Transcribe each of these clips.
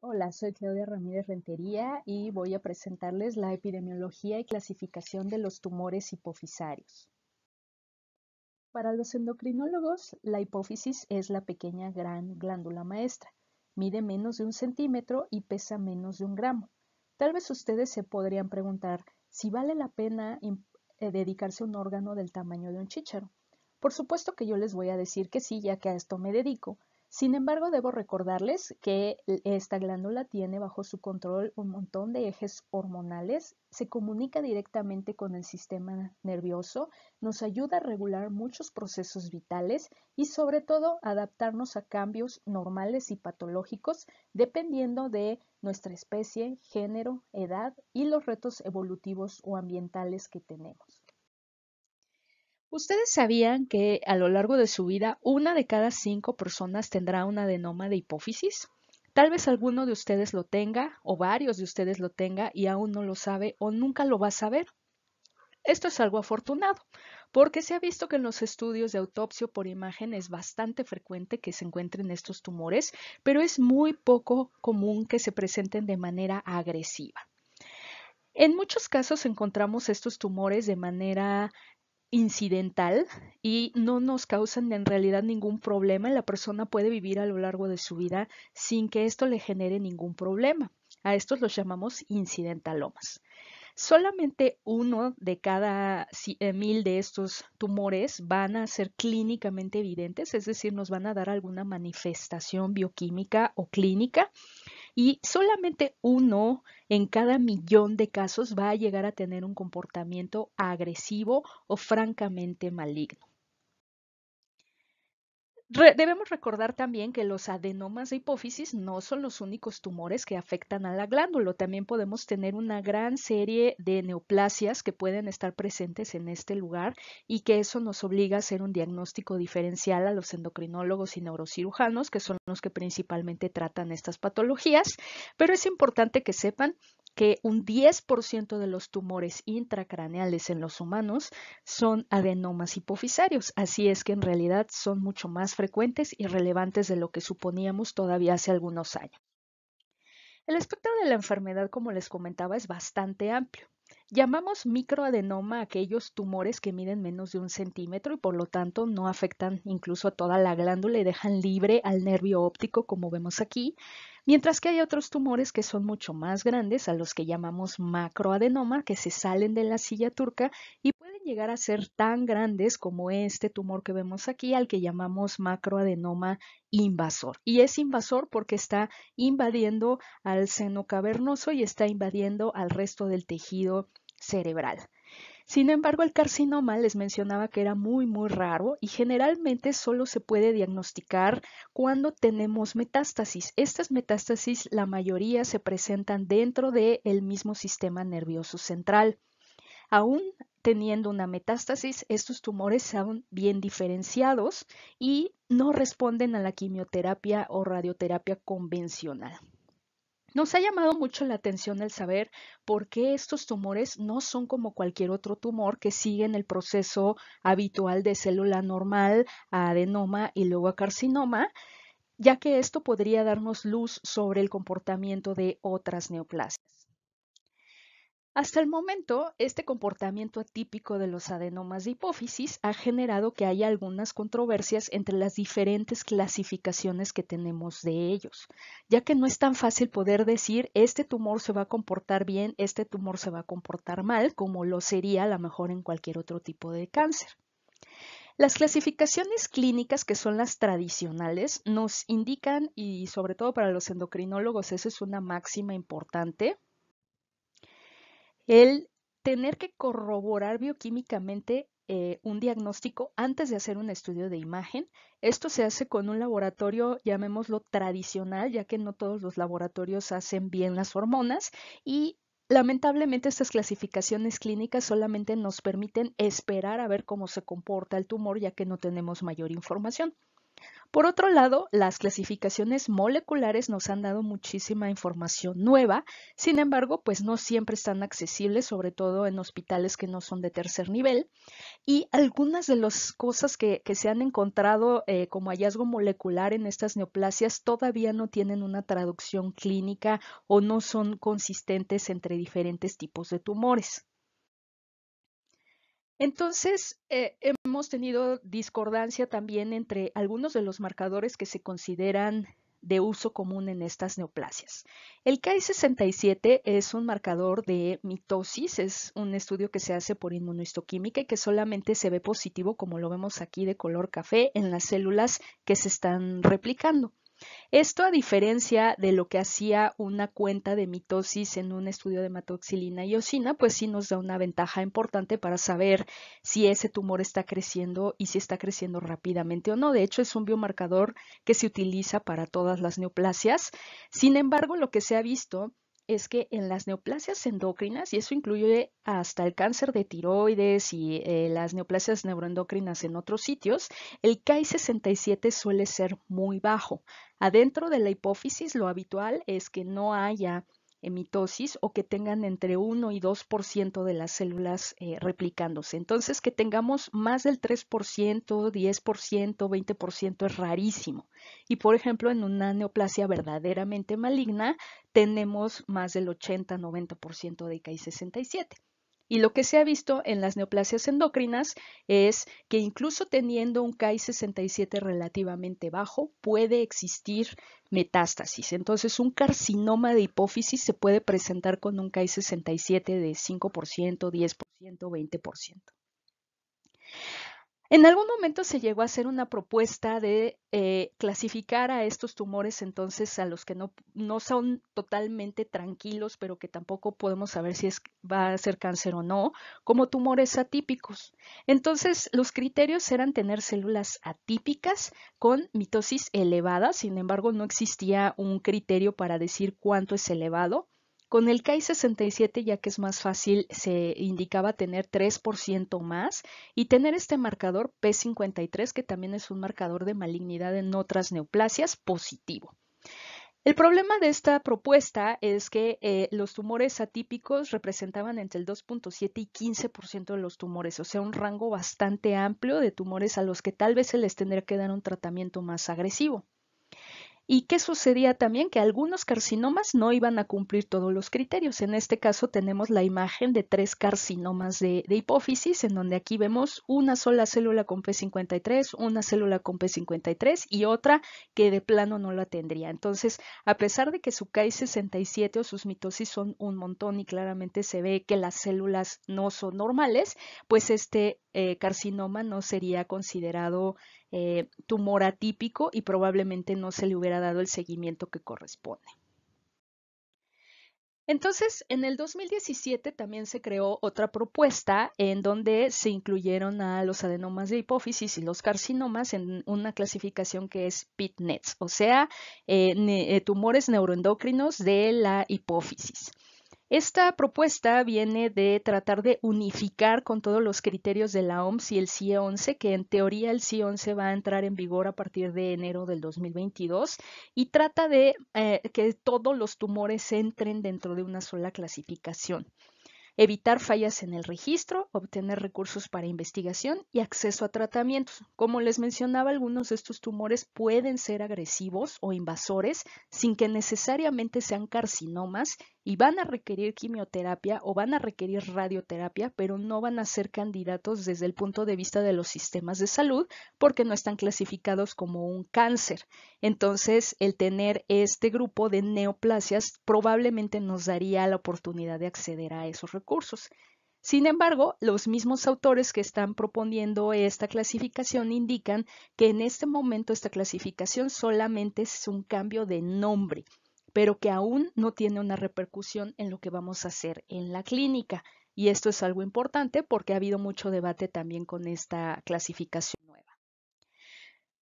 Hola, soy Claudia Ramírez Rentería y voy a presentarles la epidemiología y clasificación de los tumores hipofisarios. Para los endocrinólogos, la hipófisis es la pequeña gran glándula maestra. Mide menos de 1 centímetro y pesa menos de 1 gramo. Tal vez ustedes se podrían preguntar si vale la pena dedicarse a un órgano del tamaño de un chícharo. Por supuesto que yo les voy a decir que sí, ya que a esto me dedico. Sin embargo, debo recordarles que esta glándula tiene bajo su control un montón de ejes hormonales, se comunica directamente con el sistema nervioso, nos ayuda a regular muchos procesos vitales y sobre todo adaptarnos a cambios normales y patológicos dependiendo de nuestra especie, género, edad y los retos evolutivos o ambientales que tenemos. ¿Ustedes sabían que a lo largo de su vida una de cada 5 personas tendrá un adenoma de hipófisis? Tal vez alguno de ustedes lo tenga o varios de ustedes lo tenga y aún no lo sabe o nunca lo va a saber. Esto es algo afortunado, porque se ha visto que en los estudios de autopsia por imagen es bastante frecuente que se encuentren estos tumores, pero es muy poco común que se presenten de manera agresiva. En muchos casos encontramos estos tumores de manera incidental y no nos causan en realidad ningún problema. La persona puede vivir a lo largo de su vida sin que esto le genere ningún problema. A estos los llamamos incidentalomas. Solamente uno de cada 1000 de estos tumores van a ser clínicamente evidentes, es decir, nos van a dar alguna manifestación bioquímica o clínica, y solamente uno en cada 1.000.000 de casos va a llegar a tener un comportamiento agresivo o francamente maligno. Debemos recordar también que los adenomas de hipófisis no son los únicos tumores que afectan a la glándula. También podemos tener una gran serie de neoplasias que pueden estar presentes en este lugar y que eso nos obliga a hacer un diagnóstico diferencial a los endocrinólogos y neurocirujanos, que son los que principalmente tratan estas patologías. Pero es importante que sepan que un 10% de los tumores intracraneales en los humanos son adenomas hipofisarios, así es que en realidad son mucho más frecuentes y relevantes de lo que suponíamos todavía hace algunos años. El espectro de la enfermedad, como les comentaba, es bastante amplio. Llamamos microadenoma a aquellos tumores que miden menos de 1 centímetro y por lo tanto no afectan incluso a toda la glándula y dejan libre al nervio óptico, como vemos aquí, mientras que hay otros tumores que son mucho más grandes, a los que llamamos macroadenoma, que se salen de la silla turca y pueden llegar a ser tan grandes como este tumor que vemos aquí, al que llamamos macroadenoma invasor. Y es invasor porque está invadiendo al seno cavernoso y está invadiendo al resto del tejido cerebral. Sin embargo, el carcinoma les mencionaba que era muy raro y generalmente solo se puede diagnosticar cuando tenemos metástasis. Estas metástasis, la mayoría se presentan dentro del mismo sistema nervioso central. Aún teniendo una metástasis, estos tumores son bien diferenciados y no responden a la quimioterapia o radioterapia convencional. Nos ha llamado mucho la atención el saber por qué estos tumores no son como cualquier otro tumor que siguen el proceso habitual de célula normal a adenoma y luego a carcinoma, ya que esto podría darnos luz sobre el comportamiento de otras neoplasias. Hasta el momento, este comportamiento atípico de los adenomas de hipófisis ha generado que haya algunas controversias entre las diferentes clasificaciones que tenemos de ellos, ya que no es tan fácil poder decir este tumor se va a comportar bien, este tumor se va a comportar mal, como lo sería a lo mejor en cualquier otro tipo de cáncer. Las clasificaciones clínicas, que son las tradicionales, nos indican, y sobre todo para los endocrinólogos eso es una máxima importante, el tener que corroborar bioquímicamente un diagnóstico antes de hacer un estudio de imagen. Esto se hace con un laboratorio, llamémoslo tradicional, ya que no todos los laboratorios hacen bien las hormonas y lamentablemente estas clasificaciones clínicas solamente nos permiten esperar a ver cómo se comporta el tumor, ya que no tenemos mayor información. Por otro lado, las clasificaciones moleculares nos han dado muchísima información nueva, sin embargo, pues no siempre están accesibles, sobre todo en hospitales que no son de tercer nivel. Y algunas de las cosas que se han encontrado como hallazgo molecular en estas neoplasias todavía no tienen una traducción clínica o no son consistentes entre diferentes tipos de tumores. Entonces, hemos tenido discordancia también entre algunos de los marcadores que se consideran de uso común en estas neoplasias. El Ki-67 es un marcador de mitosis, es un estudio que se hace por inmunohistoquímica y que solamente se ve positivo, como lo vemos aquí de color café, en las células que se están replicando. Esto a diferencia de lo que hacía una cuenta de mitosis en un estudio de hematoxilina y eosina, pues sí nos da una ventaja importante para saber si ese tumor está creciendo y si está creciendo rápidamente o no. De hecho, es un biomarcador que se utiliza para todas las neoplasias. Sin embargo, lo que se ha visto es que en las neoplasias endocrinas, y eso incluye hasta el cáncer de tiroides y las neoplasias neuroendocrinas en otros sitios, el Ki-67 suele ser muy bajo. Adentro de la hipófisis, lo habitual es que no haya mitosis o que tengan entre 1 y 2% de las células replicándose. Entonces, que tengamos más del 3%, 10%, 20% es rarísimo. Y, por ejemplo, en una neoplasia verdaderamente maligna, tenemos más del 80-90% de Ki-67. Y lo que se ha visto en las neoplasias endocrinas es que incluso teniendo un Ki-67 relativamente bajo, puede existir metástasis. Entonces, un carcinoma de hipófisis se puede presentar con un Ki-67 de 5%, 10%, 20%. En algún momento se llegó a hacer una propuesta de clasificar a estos tumores entonces a los que no son totalmente tranquilos, pero que tampoco podemos saber si va a ser cáncer o no, como tumores atípicos. Entonces, los criterios eran tener células atípicas con mitosis elevada, sin embargo, no existía un criterio para decir cuánto es elevado. Con el Ki-67, ya que es más fácil, se indicaba tener 3% más y tener este marcador P53, que también es un marcador de malignidad en otras neoplasias, positivo. El problema de esta propuesta es que los tumores atípicos representaban entre el 2.7 y 15% de los tumores, o sea, un rango bastante amplio de tumores a los que tal vez se les tendría que dar un tratamiento más agresivo. ¿Y qué sucedía también? Que algunos carcinomas no iban a cumplir todos los criterios. En este caso tenemos la imagen de 3 carcinomas de hipófisis, en donde aquí vemos una sola célula con P53, una célula con P53 y otra que de plano no la tendría. Entonces, a pesar de que su Ki-67 o sus mitosis son un montón y claramente se ve que las células no son normales, pues este carcinoma no sería considerado tumor atípico y probablemente no se le hubiera dado el seguimiento que corresponde. Entonces, en el 2017 también se creó otra propuesta en donde se incluyeron a los adenomas de hipófisis y los carcinomas en una clasificación que es PIT-NETs, o sea, tumores neuroendocrinos de la hipófisis. Esta propuesta viene de tratar de unificar con todos los criterios de la OMS y el CIE 11, que en teoría el CIE 11 va a entrar en vigor a partir de enero del 2022 y trata de que todos los tumores entren dentro de una sola clasificación. Evitar fallas en el registro, obtener recursos para investigación y acceso a tratamientos. Como les mencionaba, algunos de estos tumores pueden ser agresivos o invasores sin que necesariamente sean carcinomas y van a requerir quimioterapia o van a requerir radioterapia, pero no van a ser candidatos desde el punto de vista de los sistemas de salud porque no están clasificados como un cáncer. Entonces, el tener este grupo de neoplasias probablemente nos daría la oportunidad de acceder a esos recursos. Sin embargo, los mismos autores que están proponiendo esta clasificación indican que en este momento esta clasificación solamente es un cambio de nombre, pero que aún no tiene una repercusión en lo que vamos a hacer en la clínica. Y esto es algo importante porque ha habido mucho debate también con esta clasificación nueva.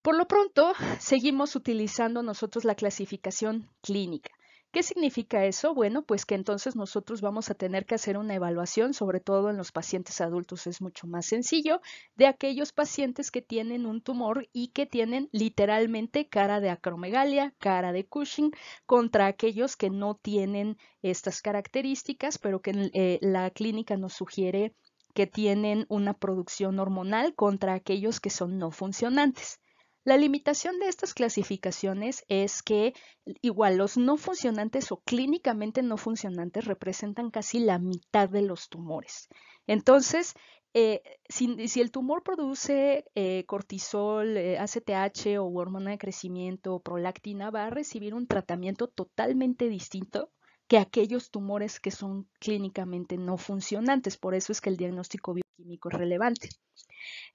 Por lo pronto, seguimos utilizando nosotros la clasificación clínica, ¿Qué significa eso? Bueno, pues que entonces nosotros vamos a tener que hacer una evaluación, sobre todo en los pacientes adultos es mucho más sencillo, de aquellos pacientes que tienen un tumor y que tienen literalmente cara de acromegalia, cara de Cushing, contra aquellos que no tienen estas características, pero que la clínica nos sugiere que tienen una producción hormonal contra aquellos que son no funcionantes. La limitación de estas clasificaciones es que igual los no funcionantes o clínicamente no funcionantes representan casi la mitad de los tumores. Entonces, si el tumor produce cortisol, ACTH o hormona de crecimiento o prolactina, va a recibir un tratamiento totalmente distinto que aquellos tumores que son clínicamente no funcionantes. Por eso es que el diagnóstico bioquímico es relevante.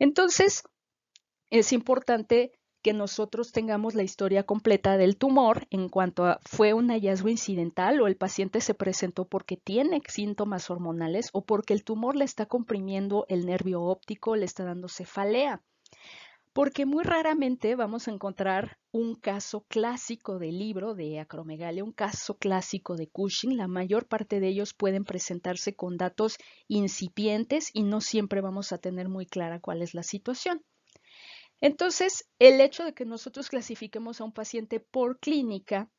Entonces, es importante que nosotros tengamos la historia completa del tumor en cuanto a fue un hallazgo incidental o el paciente se presentó porque tiene síntomas hormonales o porque el tumor le está comprimiendo el nervio óptico, le está dando cefalea. Porque muy raramente vamos a encontrar un caso clásico de libro de acromegalia, un caso clásico de Cushing. La mayor parte de ellos pueden presentarse con datos incipientes y no siempre vamos a tener muy clara cuál es la situación. Entonces, el hecho de que nosotros clasifiquemos a un paciente por clínica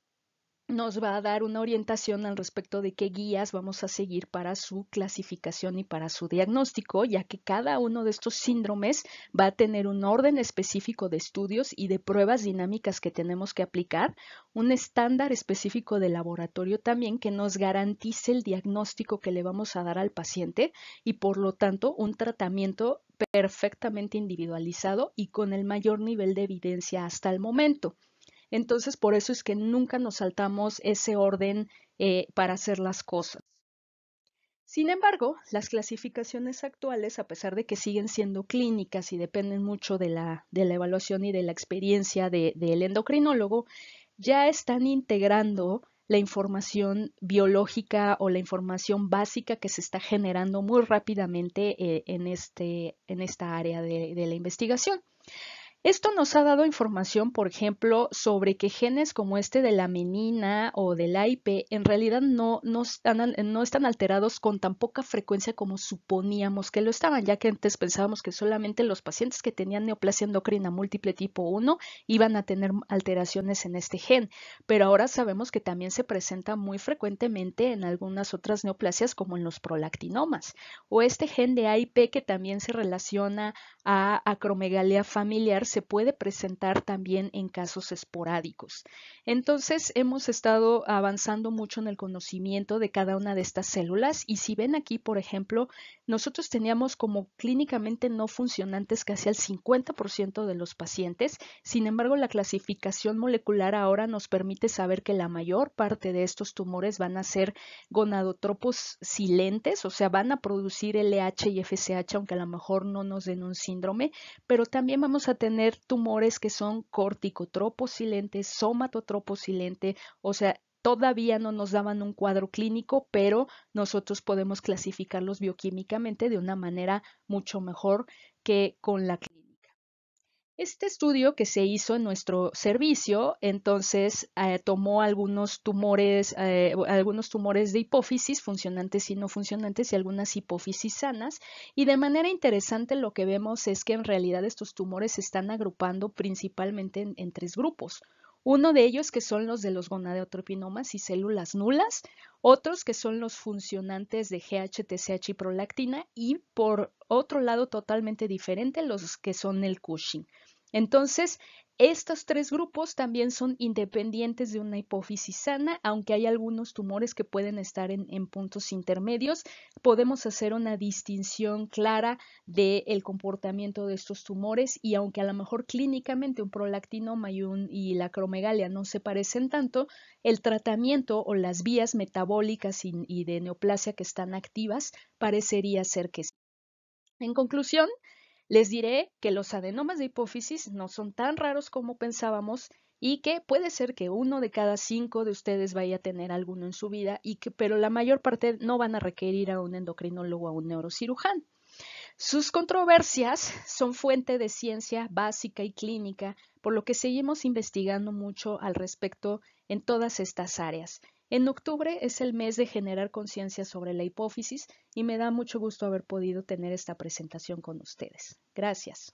nos va a dar una orientación al respecto de qué guías vamos a seguir para su clasificación y para su diagnóstico, ya que cada uno de estos síndromes va a tener un orden específico de estudios y de pruebas dinámicas que tenemos que aplicar, un estándar específico de laboratorio también que nos garantice el diagnóstico que le vamos a dar al paciente y por lo tanto un tratamiento perfectamente individualizado y con el mayor nivel de evidencia hasta el momento. Entonces, por eso es que nunca nos saltamos ese orden para hacer las cosas. Sin embargo, las clasificaciones actuales, a pesar de que siguen siendo clínicas y dependen mucho de la evaluación y de la experiencia del endocrinólogo, ya están integrando la información biológica o la información básica que se está generando muy rápidamente en esta área de la investigación. Esto nos ha dado información, por ejemplo, sobre que genes como este de la menina o del AIP en realidad no están alterados con tan poca frecuencia como suponíamos que lo estaban, ya que antes pensábamos que solamente los pacientes que tenían neoplasia endocrina múltiple tipo 1 iban a tener alteraciones en este gen, pero ahora sabemos que también se presenta muy frecuentemente en algunas otras neoplasias como en los prolactinomas, o este gen de AIP que también se relaciona a acromegalia familiar se puede presentar también en casos esporádicos. Entonces, hemos estado avanzando mucho en el conocimiento de cada una de estas células y si ven aquí, por ejemplo, nosotros teníamos como clínicamente no funcionantes casi al 50% de los pacientes. Sin embargo, la clasificación molecular ahora nos permite saber que la mayor parte de estos tumores van a ser gonadotropos silentes, o sea, van a producir LH y FSH, aunque a lo mejor no nos den un síndrome, pero también vamos a tener tumores que son corticotropos silentes, somatotropos silente, o sea, todavía no nos daban un cuadro clínico, pero nosotros podemos clasificarlos bioquímicamente de una manera mucho mejor que con la clínica. Este estudio que se hizo en nuestro servicio, entonces tomó algunos tumores de hipófisis funcionantes y no funcionantes y algunas hipófisis sanas. Y de manera interesante lo que vemos es que en realidad estos tumores se están agrupando principalmente en tres grupos. Uno de ellos que son los de los gonadotropinomas y células nulas, otros que son los funcionantes de GH, TSH y prolactina y por otro lado totalmente diferente los que son el Cushing. Entonces, estos tres grupos también son independientes de una hipófisis sana, aunque hay algunos tumores que pueden estar en puntos intermedios. Podemos hacer una distinción clara del comportamiento de estos tumores y aunque a lo mejor clínicamente un prolactinoma y la acromegalia no se parecen tanto, el tratamiento o las vías metabólicas y de neoplasia que están activas parecería ser que sí. En conclusión, les diré que los adenomas de hipófisis no son tan raros como pensábamos y que puede ser que 1 de cada 5 de ustedes vaya a tener alguno en su vida, pero la mayor parte no van a requerir a un endocrinólogo o a un neurocirujano. Sus controversias son fuente de ciencia básica y clínica, por lo que seguimos investigando mucho al respecto en todas estas áreas. En octubre es el mes de generar conciencia sobre la hipófisis y me da mucho gusto haber podido tener esta presentación con ustedes. Gracias.